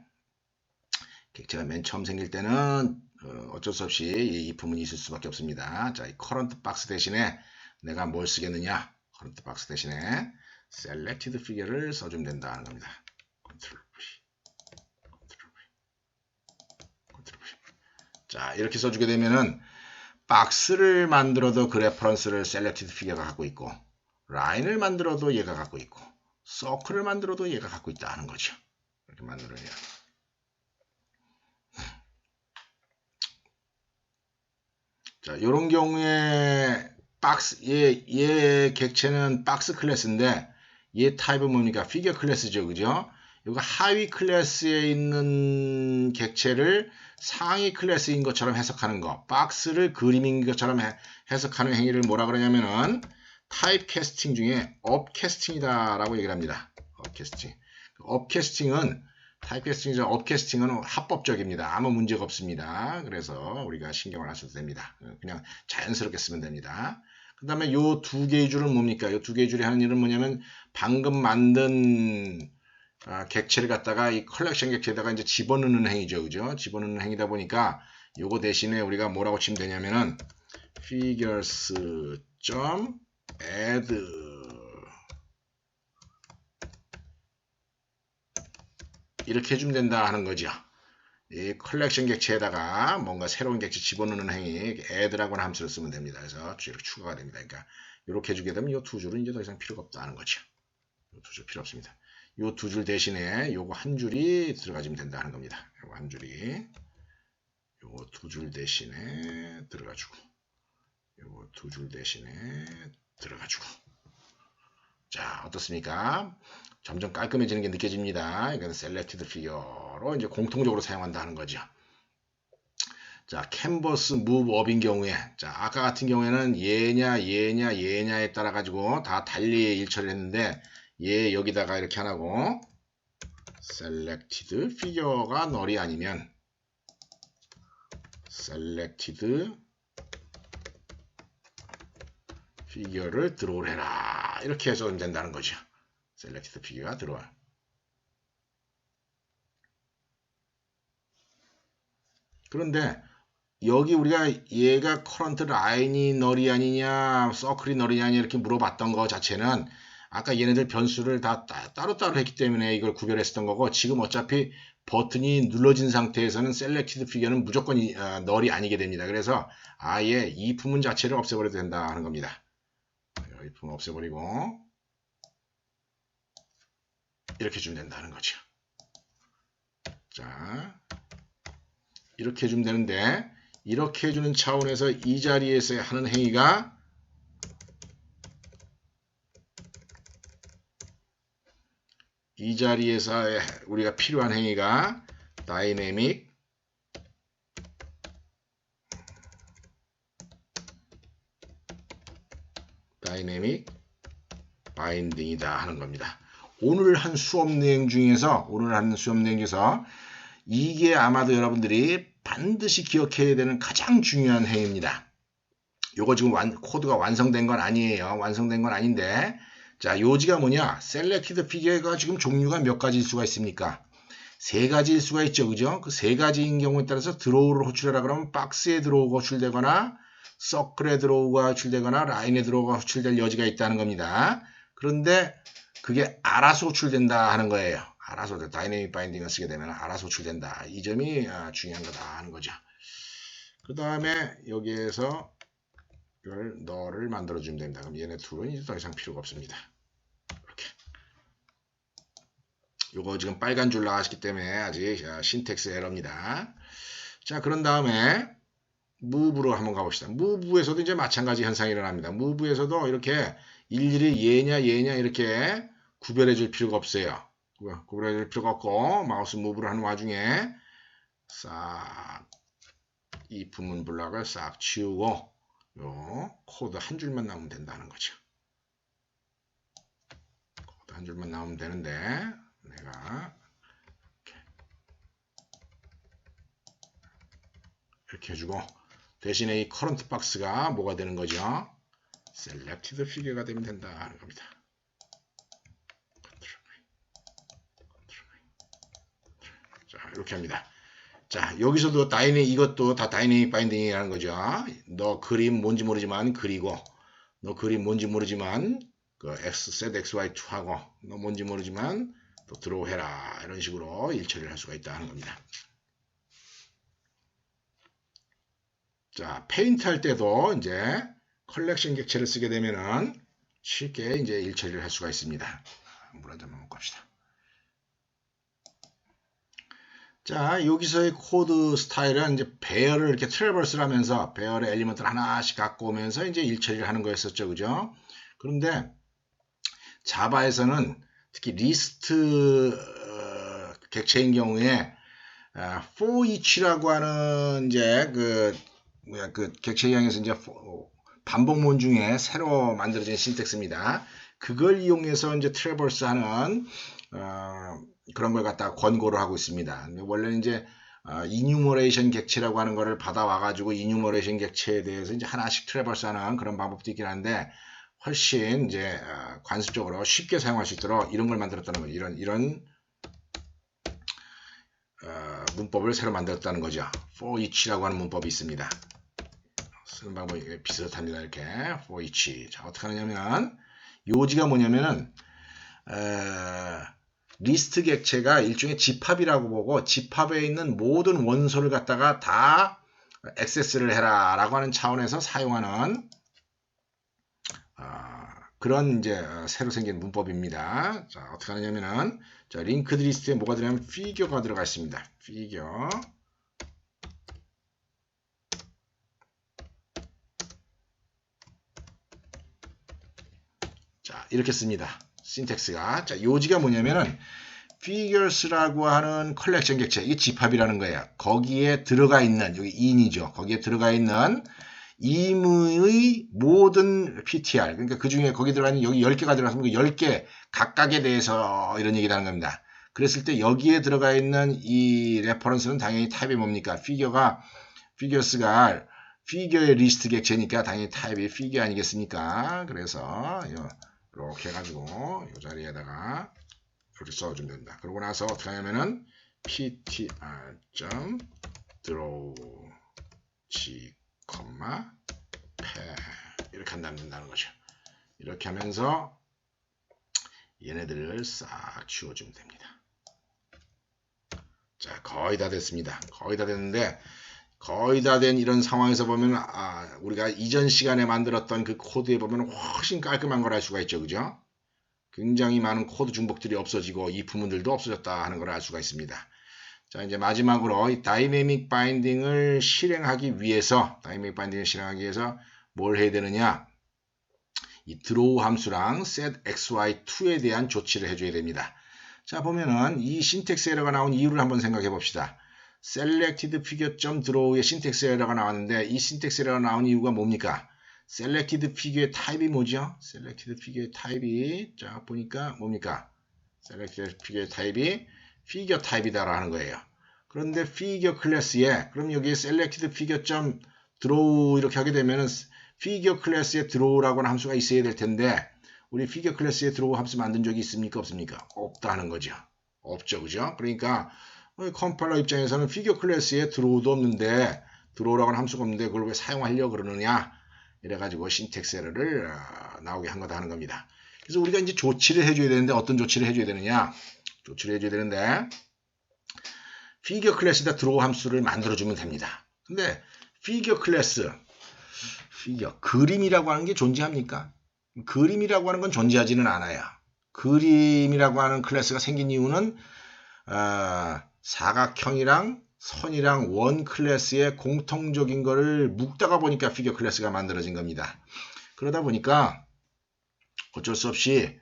S1: 어쩔 수 없이 이 if문이 있을 수밖에 없습니다. 자, 이 current box 대신에 내가 뭘 쓰겠느냐? current box 대신에 selected figure를 써주면 된다는 겁니다. Ctrl V, Ctrl V, Ctrl V. 자, 이렇게 써주게 되면은 박스를 만들어도 그 레퍼런스를 selected figure가 갖고 있고, 라인을 만들어도 얘가 갖고 있고, 서클을 만들어도 얘가 갖고 있다 하는 거죠. 이렇게 만들어야. 자, 이런 경우에 박스, 얘 객체는 박스 클래스인데, 얘 타입은 뭡니까? 피겨 클래스죠, 그죠? 이거 하위 클래스에 있는 객체를 상위 클래스인 것처럼 해석하는 거, 박스를 그림인 것처럼 해석하는 행위를 뭐라 그러냐면은 타입 캐스팅 중에 업캐스팅이다 라고 얘기를 합니다. 업캐스팅은 타입캐스팅이죠. 업캐스팅은 합법적입니다. 아무 문제가 없습니다. 그래서 우리가 신경을 안 써도 됩니다. 그냥 자연스럽게 쓰면 됩니다. 그 다음에 요 두 개의 줄은 뭡니까? 요 두 개의 줄이 하는 일은 뭐냐면 방금 만든 객체를 갖다가 이 컬렉션 객체에다가 이제 집어넣는 행위죠. 그죠? 집어넣는 행위다 보니까 요거 대신에 우리가 뭐라고 치면 되냐면은 figures.add 이렇게 해주면 된다 하는 거죠. 이 컬렉션 객체에다가 뭔가 새로운 객체 집어넣는 행위 add라고 하는 함수를 쓰면 됩니다. 그래서 이렇게 추가가 됩니다. 그러니까 이렇게 해주게 되면 이 두 줄은 이제 더 이상 필요가 없다는 거죠. 이 두 줄 필요 없습니다. 이 두 줄 대신에 요거 한 줄이 들어가주면 된다 하는 겁니다. 요거 한 줄이 요거 두 줄 대신에 들어가주고 요거 두 줄 대신에 들어가주고. 자, 어떻습니까? 점점 깔끔해지는 게 느껴집니다. 이건 selected figure로 이제 공통적으로 사용한다는 거죠. 자, canvas move up인 경우에, 자, 아까 같은 경우에는 얘냐에 따라 가지고 다 달리 일처리를 했는데, 얘 여기다가 이렇게 안 하고, selected figure가 null이 아니면, selected figure를 드로우를 해라. 이렇게 해서 된다는 거죠. selected figure가 들어와. 그런데 여기 우리가 얘가 current line이 null이 아니냐, circle이 null이 아니냐 이렇게 물어봤던 거 자체는 아까 얘네들 변수를 다 따로따로 했기 때문에 이걸 구별했었던 거고, 지금 어차피 버튼이 눌러진 상태에서는 selected figure는 무조건 null이 아니게 됩니다. 그래서 아예 이 부분 자체를 없애버려도 된다 하는 겁니다. if는 없애버리고 이렇게 주면 된다는 거죠. 자, 이렇게 해주면 되는데 이렇게 해주는 차원에서 이 자리에서 하는 행위가 이 자리에서 우리가 필요한 행위가 다이내믹 바인딩이다 하는 겁니다. 오늘 한 수업 내용 중에서 이게 아마도 여러분들이 반드시 기억해야 되는 가장 중요한 행위입니다. 요거 지금 코드가 완성된 건 아니에요. 완성된 건 아닌데, 자, 요지가 뭐냐? 셀렉티드 피규어가 지금 종류가 몇 가지일 수가 있습니까? 세 가지일 수가 있죠. 그죠? 그 세 가지인 경우에 따라서 드로우를 호출하라 그러면 박스에 드로우가 호출되거나 서클에 드로우가 호출되거나 라인에 드로우가 호출될 여지가 있다는 겁니다. 그런데 그게 알아서 호출된다 하는 거예요. 알아서 다이내믹 바인딩을 쓰게 되면 알아서 호출된다. 이 점이 중요한 거다 하는 거죠. 그 다음에 여기에서 이걸 너를 만들어주면 됩니다. 그럼 얘네 둘은 이제 더 이상 필요가 없습니다. 이렇게. 요거 지금 빨간 줄 나왔기 때문에 아직 신텍스 에러입니다. 자, 그런 다음에 무브로 한번 가봅시다. 무브에서도 이제 마찬가지 현상이 일어납니다. 무브에서도 이렇게 일일이 얘냐 이렇게 구별해 줄 필요가 없어요. 구별해 줄 필요가 없고 마우스 무브를 하는 와중에 싹 이 부문 블락을 싹 치우고 요 코드 한 줄만 나오면 된다는 거죠. 코드 한 줄만 나오면 되는데 내가 이렇게 해주고 대신에 이 커런트 박스가 뭐가 되는 거죠? 셀렉티드 피규어가 되면 된다 하는 겁니다. 자, 이렇게 합니다. 자, 여기서도 이것도 다 다이내믹 바인딩이라는 거죠. 너 그림 뭔지 모르지만 그리고, 너 그림 뭔지 모르지만 그 set xy2 하고, 너 뭔지 모르지만 또 드로우 해라. 이런 식으로 일처리를 할 수가 있다 하는 겁니다. 자, 페인트 할 때도 이제 컬렉션 객체를 쓰게 되면은 쉽게 이제 일처리를 할 수가 있습니다. 물 한 잔만 먹고 합시다. 자, 여기서의 코드 스타일은 이제 배열을 이렇게 트래버스를 하면서 배열의 엘리먼트를 하나씩 갖고 오면서 이제 일처리를 하는 거였었죠. 그죠? 그런데 자바에서는 특히 리스트 객체인 경우에 for each라고 하는 이제 그 객체 형에서 이제 반복문 중에 새로 만들어진 신텍스입니다. 그걸 이용해서 이제 트래버스 하는 그런 걸 갖다가 권고를 하고 있습니다. 원래는 이제 이뉴머레이션 객체라고 하는 거를 받아와 가지고 이뉴머레이션 객체에 대해서 이제 하나씩 트래버스 하는 그런 방법도 있긴 한데 훨씬 이제 관습적으로 쉽게 사용할 수 있도록 이런 걸 만들었다는 거죠. 이런 문법을 새로 만들었다는 거죠. for each라고 하는 문법이 있습니다. 쓰는 방법이 비슷합니다. 이렇게 for each. 자, 어떻게 하느냐면 요지가 뭐냐면은 리스트 객체가 일종의 집합이라고 보고 집합에 있는 모든 원소를 갖다가 다 액세스를 해라 라고 하는 차원에서 사용하는 그런 이제 새로 생긴 문법입니다. 자, 어떻게 하느냐면은 자, 링크드 리스트에 뭐가 들어가면 피규어가 들어가 있습니다. 피규어. 자, 이렇게 씁니다. 신텍스가. 자, 요지가 뭐냐면은 figures라고 하는 컬렉션 객체, 이게 집합이라는 거예요. 거기에 들어가 있는, 여기 in이죠. 거기에 들어가 있는 임의 모든 PTR, 그러니까 그 중에 거기 들어가 있는 여기 10개가 들어갔으면 그 10개 각각에 대해서 이런 얘기를 하는 겁니다. 그랬을 때 여기에 들어가 있는 이 레퍼런스는 당연히 타입이 뭡니까? figures가 피규어의 리스트 객체니까 당연히 타입이 피규어 아니겠습니까? 그래서 이렇게 해가지고 이 자리에다가 이렇게 써주면 된다. 그러고 나서 어떻게 하냐면은 ptr.draw g, pair 이렇게 한다면 된다는 거죠. 이렇게 하면서 얘네들을 싹 지워주면 됩니다. 자, 거의 다 됐습니다. 거의 다 됐는데 거의 다 된 이런 상황에서 보면 우리가 이전 시간에 만들었던 그 코드에 보면 훨씬 깔끔한 걸 알 수가 있죠. 그죠? 굉장히 많은 코드 중복들이 없어지고 이 부분들도 없어졌다 하는 걸 알 수가 있습니다. 자, 이제 마지막으로 이 다이내믹 바인딩을 실행하기 위해서 뭘 해야 되느냐? 이 draw 함수랑 setxy2에 대한 조치를 해줘야 됩니다. 자, 보면은 이 신텍스 에러가 나온 이유를 한번 생각해 봅시다. selected figure.draw의 신텍스 에러가 나왔는데 이 신텍스 에러가 나온 이유가 뭡니까? selected figure의 타입이 뭐죠? selected figure의 타입이 자 보니까 뭡니까? selected figure의 타입이 figure 타입이다라는 거예요. 그런데 figure 클래스에 그럼 여기에 selected figure.draw 이렇게 하게 되면은 figure 클래스에 draw라고 하는 함수가 있어야 될 텐데 우리 figure 클래스에 draw 함수 만든 적이 있습니까? 없습니까? 없다는 거죠. 없죠. 그죠? 그러니까 컴파일러 입장에서는 figure 클래스에 draw도 없는데 draw라고 하는 함수가 없는데 그걸 왜 사용하려고 그러느냐? 이래가지고 신텍스 에러를 나오게 한 거다 하는 겁니다. 그래서 우리가 이제 조치를 해줘야 되는데 어떤 조치를 해줘야 되느냐? 조치를 해줘야 되는데 figure 클래스에다 draw 함수를 만들어주면 됩니다. 근데 figure 클래스 그림이라고 하는 게 존재합니까? 그림이라고 하는 건 존재하지는 않아요. 그림이라고 하는 클래스가 생긴 이유는 사각형이랑 선이랑 원 클래스의 공통적인 거를 묶다가 보니까 피겨 클래스가 만들어진 겁니다. 그러다 보니까 어쩔 수 없이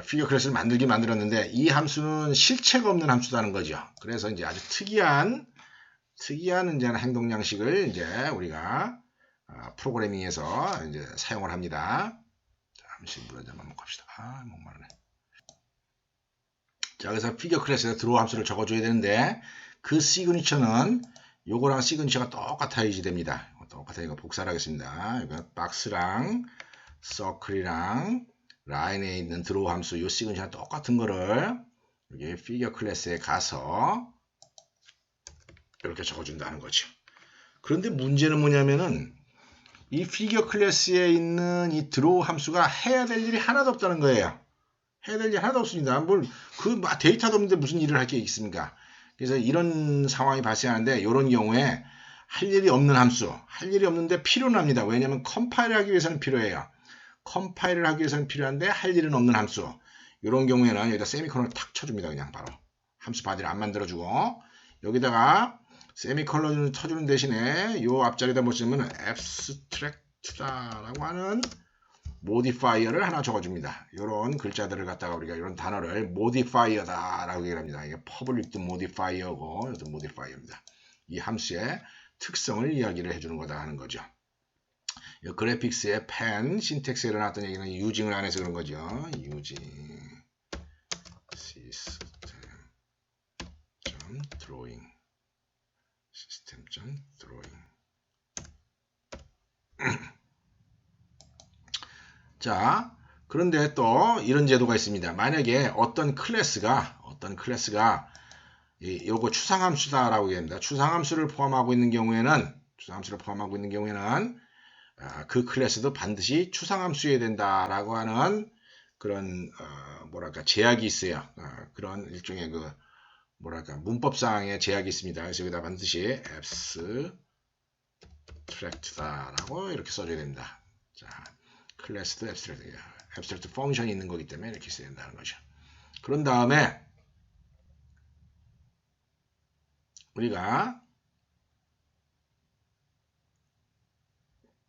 S1: 피겨 클래스를 만들었는데 이 함수는 실체가 없는 함수라는 거죠. 그래서 이제 아주 특이한 이제 행동 양식을 이제 우리가 프로그래밍에서 이제 사용을 합니다. 잠시 물 한잔 먹고 갑시다. 목마르네. 자, 그래서 피겨 클래스에 draw 함수를 적어줘야 되는데 그 시그니처는 요거랑 시그니처가 똑같아야지 됩니다. 똑같아요. 복사를 하겠습니다. 이거 박스랑 서클이랑 라인에 있는 draw 함수 요 시그니처랑 똑같은 거를 여기 피겨 클래스에 가서 이렇게 적어준다는 거죠. 그런데 문제는 뭐냐면은 이 피겨 클래스에 있는 이 draw 함수가 해야 될 일이 하나도 없다는 거예요. 해야 될 일 하나도 없습니다. 데이터도 없는데 무슨 일을 할 게 있습니까? 그래서 이런 상황이 발생하는데 이런 경우에 할 일이 없는 함수, 할 일이 없는데 필요는 합니다. 왜냐하면 컴파일을 하기 위해서는 필요해요. 컴파일을 하기 위해서는 필요한데 할 일은 없는 함수. 이런 경우에는 여기다 세미콜론을 탁 쳐줍니다. 그냥 바로. 함수 바디를 안 만들어주고 여기다가 세미콜론을 쳐주는 대신에 이 앞자리에다 보시면 abstract다라고 하는 모디파이어를 하나 적어줍니다. 이런 글자들을 갖다가 우리가 이런 단어를 모디파이어다라고 얘기를 합니다. 이게 퍼블릭드 모디파이어고 이것도 모디파이어입니다. 이 함수의 특성을 이야기를 해주는 거다 하는 거죠. 이 그래픽스의 펜 신텍스에 나왔던 얘기는 유징을 안 해서 그런 거죠. 유징 시스템.드로잉 시스템.드로잉 자, 그런데 또 이런 제도가 있습니다. 만약에 어떤 클래스가 요거 추상함수다라고 얘기합니다. 추상함수를 포함하고 있는 경우에는 그 클래스도 반드시 추상함수여야 된다라고 하는 그런 제약이 있어요. 그런 일종의 문법상의 제약이 있습니다. 그래서 여기다 반드시 abstract다라고 이렇게 써줘야 됩니다. 자, 클래스도 abstract 펑션이 있는 거기 때문에 이렇게 써야 된다는 거죠. 그런 다음에 우리가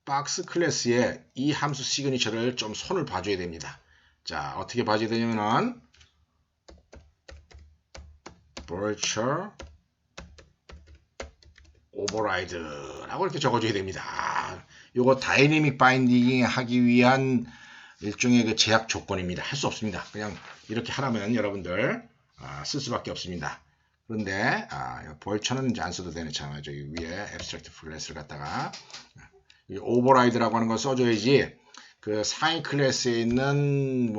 S1: 박스 클래스에 이 함수 시그니처를 좀 손을 봐줘야 됩니다. 자, 어떻게 봐줘야 되냐면은 virtual override라고 이렇게 적어줘야 됩니다. 요거 다이내믹 바인딩 하기 위한 일종의 그 제약 조건입니다. 할 수 없습니다. 그냥 이렇게 하라면 여러분들 쓸 수밖에 없습니다. 그런데 벌처는 이제 안 써도 되네. 참 저기 위에 abstract 클래스를 갖다가 override라고 하는 걸 써줘야지 그 상위 클래스에 있는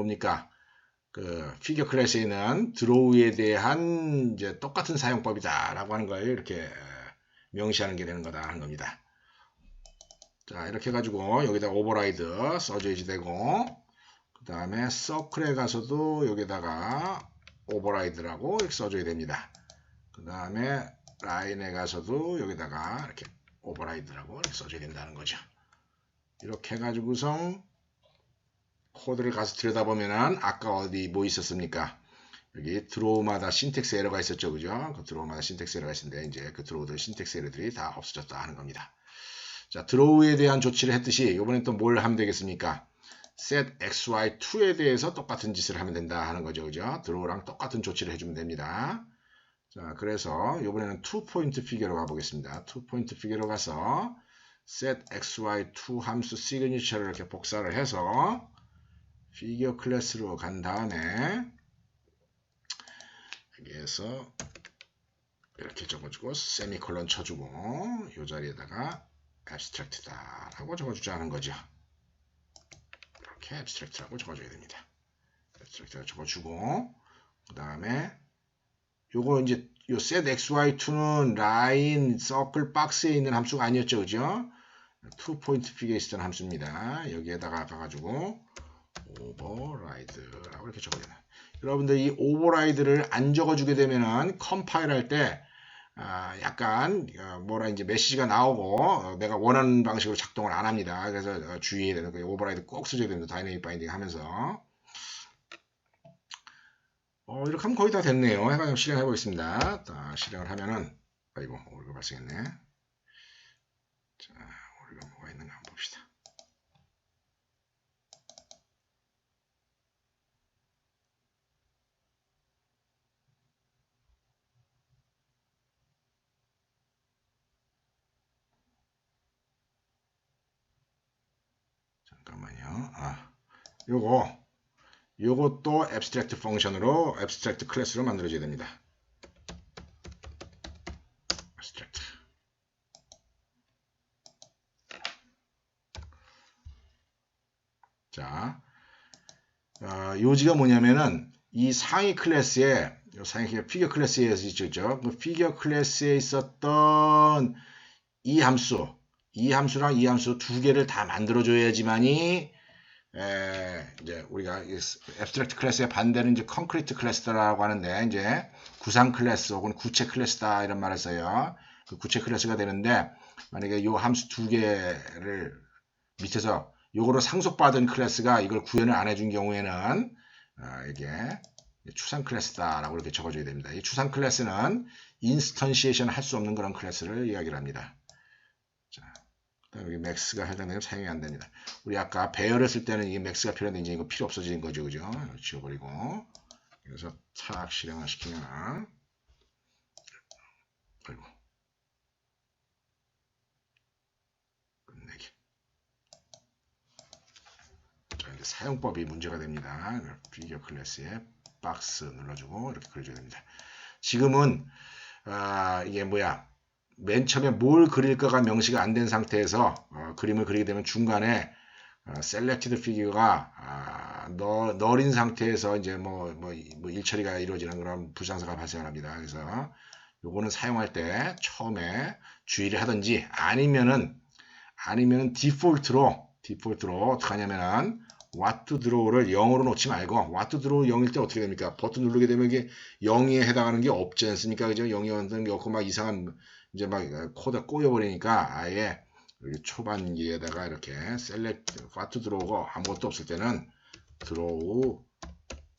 S1: 그 피겨 클래스에 있는 draw에 대한 이제 똑같은 사용법이다라고 하는 걸 이렇게 명시하는 게 되는 거다 하는 겁니다. 자, 이렇게 해가지고 여기다 오버라이드 써줘야지 되고 그 다음에 서클에 가서도 여기다가 오버라이드라고 이렇게 써줘야 됩니다. 그 다음에 라인에 가서도 여기다가 이렇게 오버라이드라고 이렇게 써줘야 된다는 거죠. 이렇게 해가지고서 코드를 가서 들여다보면은 아까 어디 뭐 있었습니까? 여기 드로우마다 신텍스 에러가 있었죠, 그죠? 그 드로우마다 신텍스 에러가 있었는데 이제 그 드로우들 신텍스 에러들이 다 없어졌다 하는 겁니다. 자, 드로우에 대한 조치를 했듯이 이번엔 또 뭘 하면 되겠습니까? set xy2에 대해서 똑같은 짓을 하면 된다 하는 거죠, 그죠? 드로우랑 똑같은 조치를 해주면 됩니다. 자, 그래서 이번에는 2포인트 피겨로 가보겠습니다. 2포인트 피겨로 가서 set xy2 함수 시그니처를 이렇게 복사를 해서 피겨 클래스로 간 다음에 여기에서 이렇게 적어주고 세미콜론 쳐주고 이 자리에다가 abstract다 라고 적어주자는 거죠. 이렇게 abstract라고 적어줘야 됩니다. abstract라고 적어주고 그 다음에 요거 이제 요 set xy2는 라인 서클 박스에 있는 함수가 아니었죠, 그죠? 2포인트 피겨에 있었던 함수입니다. 여기에다가 가가지고 오버라이드라고 이렇게 적어야 돼요. 여러분들 이 오버라이드를 안 적어주게 되면은 컴파일 할 때 약간 뭐라 이제 메시지가 나오고 내가 원하는 방식으로 작동을 안 합니다. 그래서 주의해야 되는 거예요. 오버라이드 꼭 써줘야 됩니다. 다이내믹 바인딩 하면서 이렇게 하면 거의 다 됐네요. 해가지고 실행해 보겠습니다. 실행을 하면은 아이고 오류가 발생했네. 자, 오류가 뭐가 있는가 한번 봅시다. 잠깐만요. 요것도 abstract 펑션으로 abstract 클래스로 만들어줘야 됩니다. abstract. 자, 요지가 뭐냐면은 이 상위 클래스에 상위 피겨 클래스에 있었죠. 그 피겨 클래스에 있었던 이 함수랑 이 함수 두 개를 다 만들어줘야지만이 이제 우리가 abstract 클래스의 반대는 이제 concrete 클래스라고 하는데 이제 구상 클래스 혹은 구체 클래스다 이런 말을 써요. 그 구체 클래스가 되는데 만약에 요 함수 두 개를 밑에서 요거로 상속받은 클래스가 이걸 구현을 안 해준 경우에는 이게 추상 클래스다라고 이렇게 적어줘야 됩니다. 이 추상 클래스는 인스턴시에이션 할 수 없는 그런 클래스를 이야기를 합니다. 자, 여기 맥스가 해당되면 사용이 안 됩니다. 우리 아까 배열을 쓸 때는 이게 맥스가 필요한데 이제 이거 필요 없어지는 거죠, 그죠? 지워버리고 그래서 탁 실행을 시키면 아이고 끝내기. 자, 이제 사용법이 문제가 됩니다. 피겨 클래스에 박스 눌러주고 이렇게 그려줘야 됩니다. 지금은 이게 뭐야? 맨 처음에 뭘 그릴까가 명시가 안 된 상태에서 그림을 그리게 되면 중간에 selected figure가 널인 상태에서 이제 뭐 일처리가 이루어지는 그런 불상사가 발생합니다. 그래서 요거는 사용할 때 처음에 주의를 하든지 아니면은 디폴트로 어떻게 하냐면은 what to draw를 0으로 놓지 말고 what to draw 0일 때 어떻게 됩니까? 버튼 누르게 되면 이게 0에 해당하는 게 없지 않습니까? 그죠? 0이 해당하는 게 없고 막 이상한 이제 막 코드가 꼬여버리니까 아예 여기 초반기에다가 이렇게 select what to draw고 아무것도 없을 때는 draw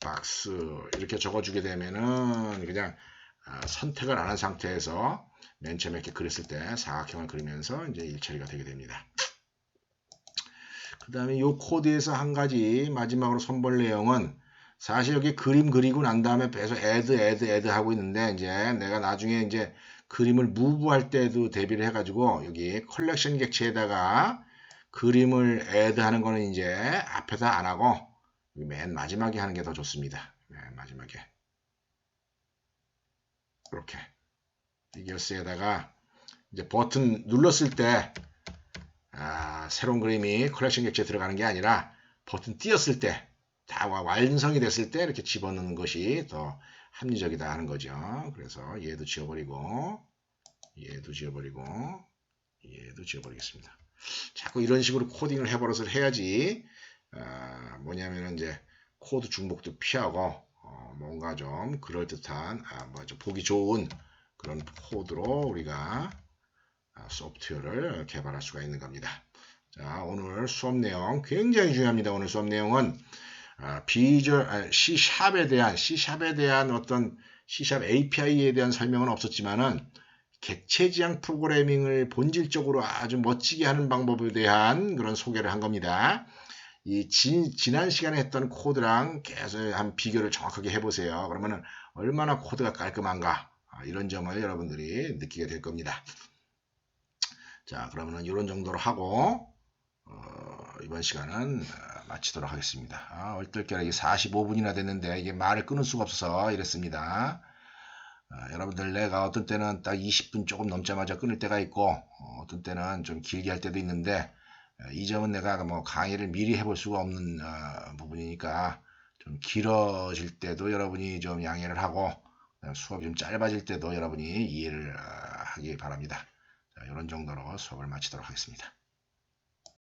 S1: box 이렇게 적어주게 되면은 그냥 선택을 안 한 상태에서 맨 처음에 이렇게 그렸을 때 사각형을 그리면서 이제 일처리가 되게 됩니다. 그 다음에 이 코드에서 한 가지 마지막으로 선볼 내용은 사실 여기 그림 그리고 난 다음에 계속 add 하고 있는데 이제 내가 나중에 이제 그림을 무브할 때도 대비를 해가지고 여기 컬렉션 객체에다가 그림을 add 하는 거는 이제 앞에다 안 하고 맨 마지막에 하는 게 더 좋습니다. 맨 마지막에 이렇게 피겨스에다가 이제 버튼 눌렀을 때 새로운 그림이 컬렉션 객체에 들어가는 게 아니라 버튼 띄었을 때 다 완성이 됐을 때 이렇게 집어넣는 것이 더 합리적이다 하는 거죠. 그래서 얘도 지워버리고 얘도 지워버리겠습니다. 자꾸 이런 식으로 코딩을 해버릇을 해야지 뭐냐면은 이제 코드 중복도 피하고 뭔가 좀 그럴듯한 좀 보기 좋은 그런 코드로 우리가 소프트웨어를 개발할 수가 있는 겁니다. 자, 오늘 수업 내용 굉장히 중요합니다. 오늘 수업 내용은 C샵에 대한 어떤 C샵 API에 대한 설명은 없었지만은 객체지향 프로그래밍을 본질적으로 아주 멋지게 하는 방법에 대한 그런 소개를 한 겁니다. 이 지난 시간에 했던 코드랑 계속 한 비교를 정확하게 해보세요. 그러면은 얼마나 코드가 깔끔한가 이런 점을 여러분들이 느끼게 될 겁니다. 자, 그러면은 이런 정도로 하고 이번 시간은 마치도록 하겠습니다. 얼떨결에 45분이나 됐는데 이게 말을 끊을 수가 없어서 이랬습니다. 여러분들 내가 어떤 때는 딱 20분 조금 넘자마자 끊을 때가 있고 어떤 때는 좀 길게 할 때도 있는데 이 점은 내가 뭐 강의를 미리 해볼 수가 없는 부분이니까 좀 길어질 때도 여러분이 좀 양해를 하고 수업이 좀 짧아질 때도 여러분이 이해를 하기 바랍니다. 자, 이런 정도로 수업을 마치도록 하겠습니다.